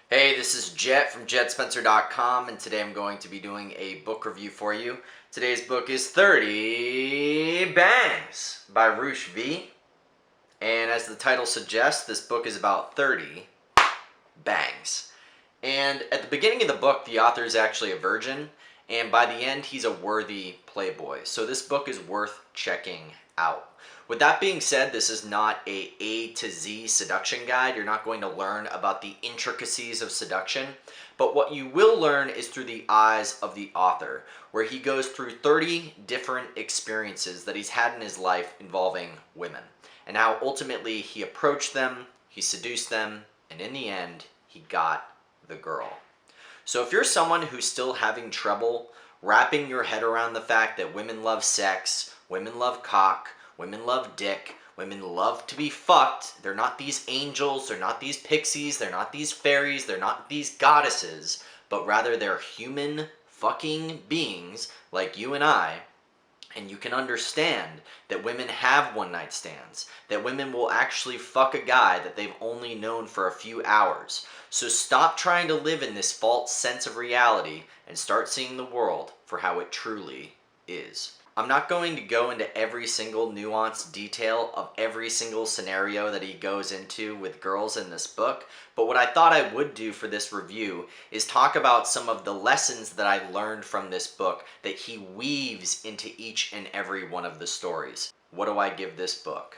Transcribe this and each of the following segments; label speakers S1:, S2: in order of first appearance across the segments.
S1: Hey, this is Jet from JechtSpencer.com, and today I'm going to be doing a book review for you. Today's book is 30 Bangs by Roosh V, and as the title suggests, this book is about 30 bangs. And at the beginning of the book, the author is actually a virgin, and by the end, he's a worthy playboy. So this book is worth checking out. With that being said, this is not A to Z seduction guide. You're not going to learn about the intricacies of seduction, but what you will learn is through the eyes of the author, where he goes through 30 different experiences that he's had in his life involving women, and how ultimately he approached them, he seduced them, and in the end, he got the girl. So if you're someone who's still having trouble wrapping your head around the fact that women love sex, women love cock, women love dick, women love to be fucked, they're not these angels, they're not these pixies, they're not these fairies, they're not these goddesses, but rather they're human fucking beings like you and I, and you can understand that women have one-night stands, that women will actually fuck a guy that they've only known for a few hours. So stop trying to live in this false sense of reality and start seeing the world for how it truly is. I'm not going to go into every single nuanced detail of every single scenario that he goes into with girls in this book, but what I thought I would do for this review is talk about some of the lessons that I learned from this book that he weaves into each and every one of the stories. What do I give this book?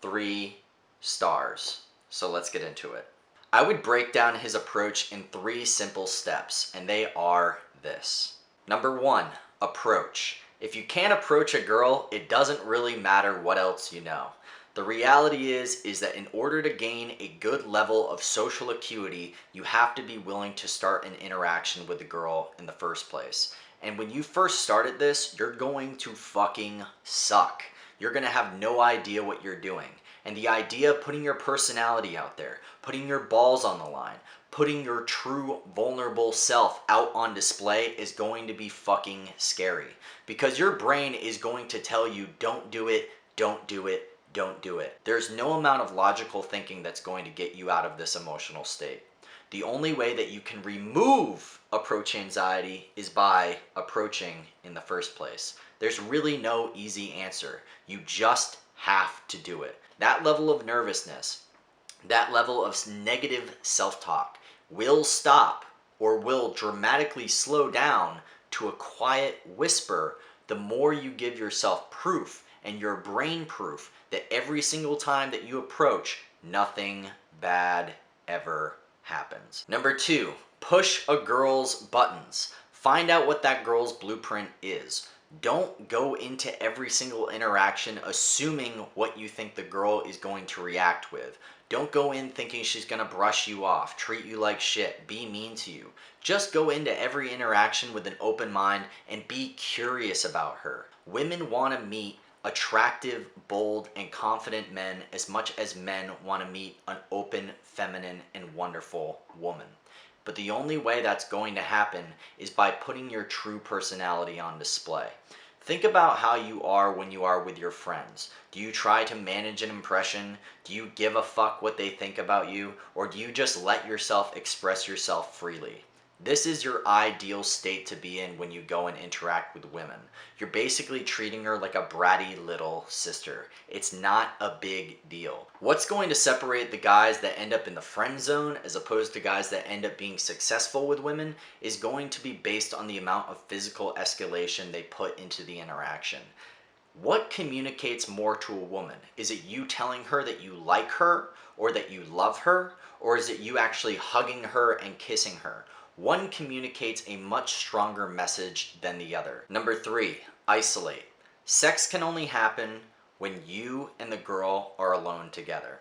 S1: 3 stars. So let's get into it. I would break down his approach in 3 simple steps, and they are this. Number 1, approach. If you can't approach a girl, it doesn't really matter what else you know. The reality is that in order to gain a good level of social acuity, you have to be willing to start an interaction with the girl in the first place. And when you first started this, you're going to fucking suck. You're gonna have no idea what you're doing. And the idea of putting your personality out there, putting your balls on the line, putting your true vulnerable self out on display is going to be fucking scary. Because your brain is going to tell you, don't do it, don't do it, don't do it. There's no amount of logical thinking that's going to get you out of this emotional state. The only way that you can remove approach anxiety is by approaching in the first place. There's really no easy answer. You just have to do it. That level of nervousness, that level of negative self-talk will stop or will dramatically slow down to a quiet whisper the more you give yourself proof and your brain proof that every single time that you approach, nothing bad ever happens. Number 2, push a girl's buttons. Find out what that girl's blueprint is. Don't go into every single interaction assuming what you think the girl is going to react with. Don't go in thinking she's gonna brush you off, treat you like shit, be mean to you. Just go into every interaction with an open mind and be curious about her. Women want to meet attractive, bold, and confident men as much as men want to meet an open, feminine, and wonderful woman. But the only way that's going to happen is by putting your true personality on display. Think about how you are when you are with your friends. Do you try to manage an impression? Do you give a fuck what they think about you? Or do you just let yourself express yourself freely? This is your ideal state to be in when you go and interact with women. You're basically treating her like a bratty little sister. It's not a big deal. What's going to separate the guys that end up in the friend zone as opposed to guys that end up being successful with women is going to be based on the amount of physical escalation they put into the interaction. What communicates more to a woman? Is it you telling her that you like her or that you love her? Or is it you actually hugging her and kissing her? One communicates a much stronger message than the other. Number 3, isolate. Sex can only happen when you and the girl are alone together.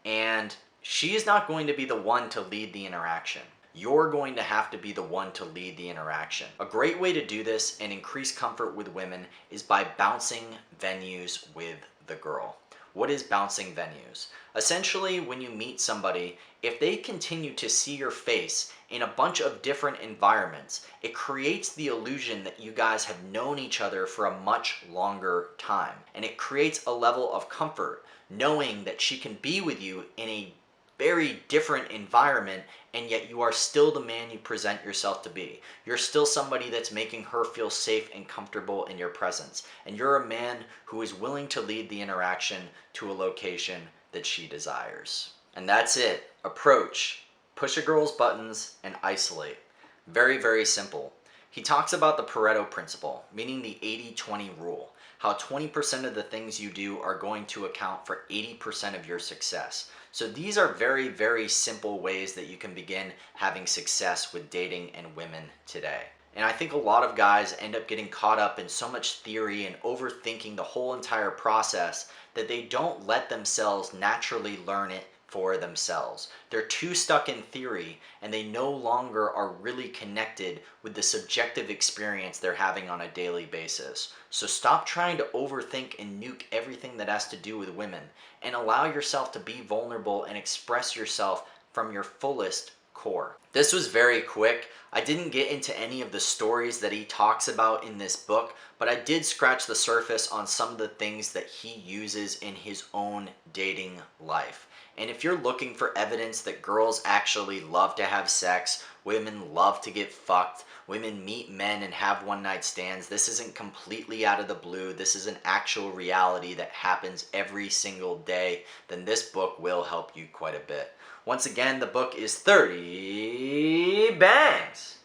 S1: And she is not going to be the one to lead the interaction. You're going to have to be the one to lead the interaction. A great way to do this and increase comfort with women is by bouncing venues with the girl. What is bouncing venues? Essentially, when you meet somebody, if they continue to see your face in a bunch of different environments, it creates the illusion that you guys have known each other for a much longer time. And it creates a level of comfort knowing that she can be with you in a very different environment and yet you are still the man you present yourself to be. You're still somebody that's making her feel safe and comfortable in your presence. And you're a man who is willing to lead the interaction to a location that she desires. And that's it. Approach, push a girl's buttons, and isolate. Very, very simple. He talks about the Pareto principle, meaning the 80-20 rule. How 20% of the things you do are going to account for 80% of your success. So these are very, very simple ways that you can begin having success with dating and women today. And I think a lot of guys end up getting caught up in so much theory and overthinking the whole entire process that they don't let themselves naturally learn it for themselves. They're too stuck in theory and they no longer are really connected with the subjective experience they're having on a daily basis. So stop trying to overthink and nuke everything that has to do with women and allow yourself to be vulnerable and express yourself from your fullest core. This was very quick. I didn't get into any of the stories that he talks about in this book, but I did scratch the surface on some of the things that he uses in his own dating life. And if you're looking for evidence that girls actually love to have sex, women love to get fucked, women meet men and have one-night stands, this isn't completely out of the blue, this is an actual reality that happens every single day, then this book will help you quite a bit. Once again, the book is 30 Bangs.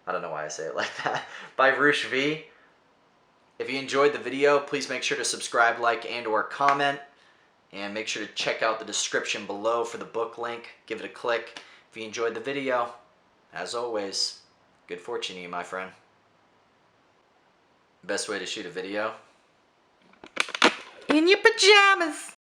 S1: I don't know why I say it like that. By Roosh V. If you enjoyed the video, please make sure to subscribe, like, and or comment. And make sure to check out the description below for the book link. Give it a click. If you enjoyed the video, as always, good fortune to you, my friend. Best way to shoot a video? In your pajamas.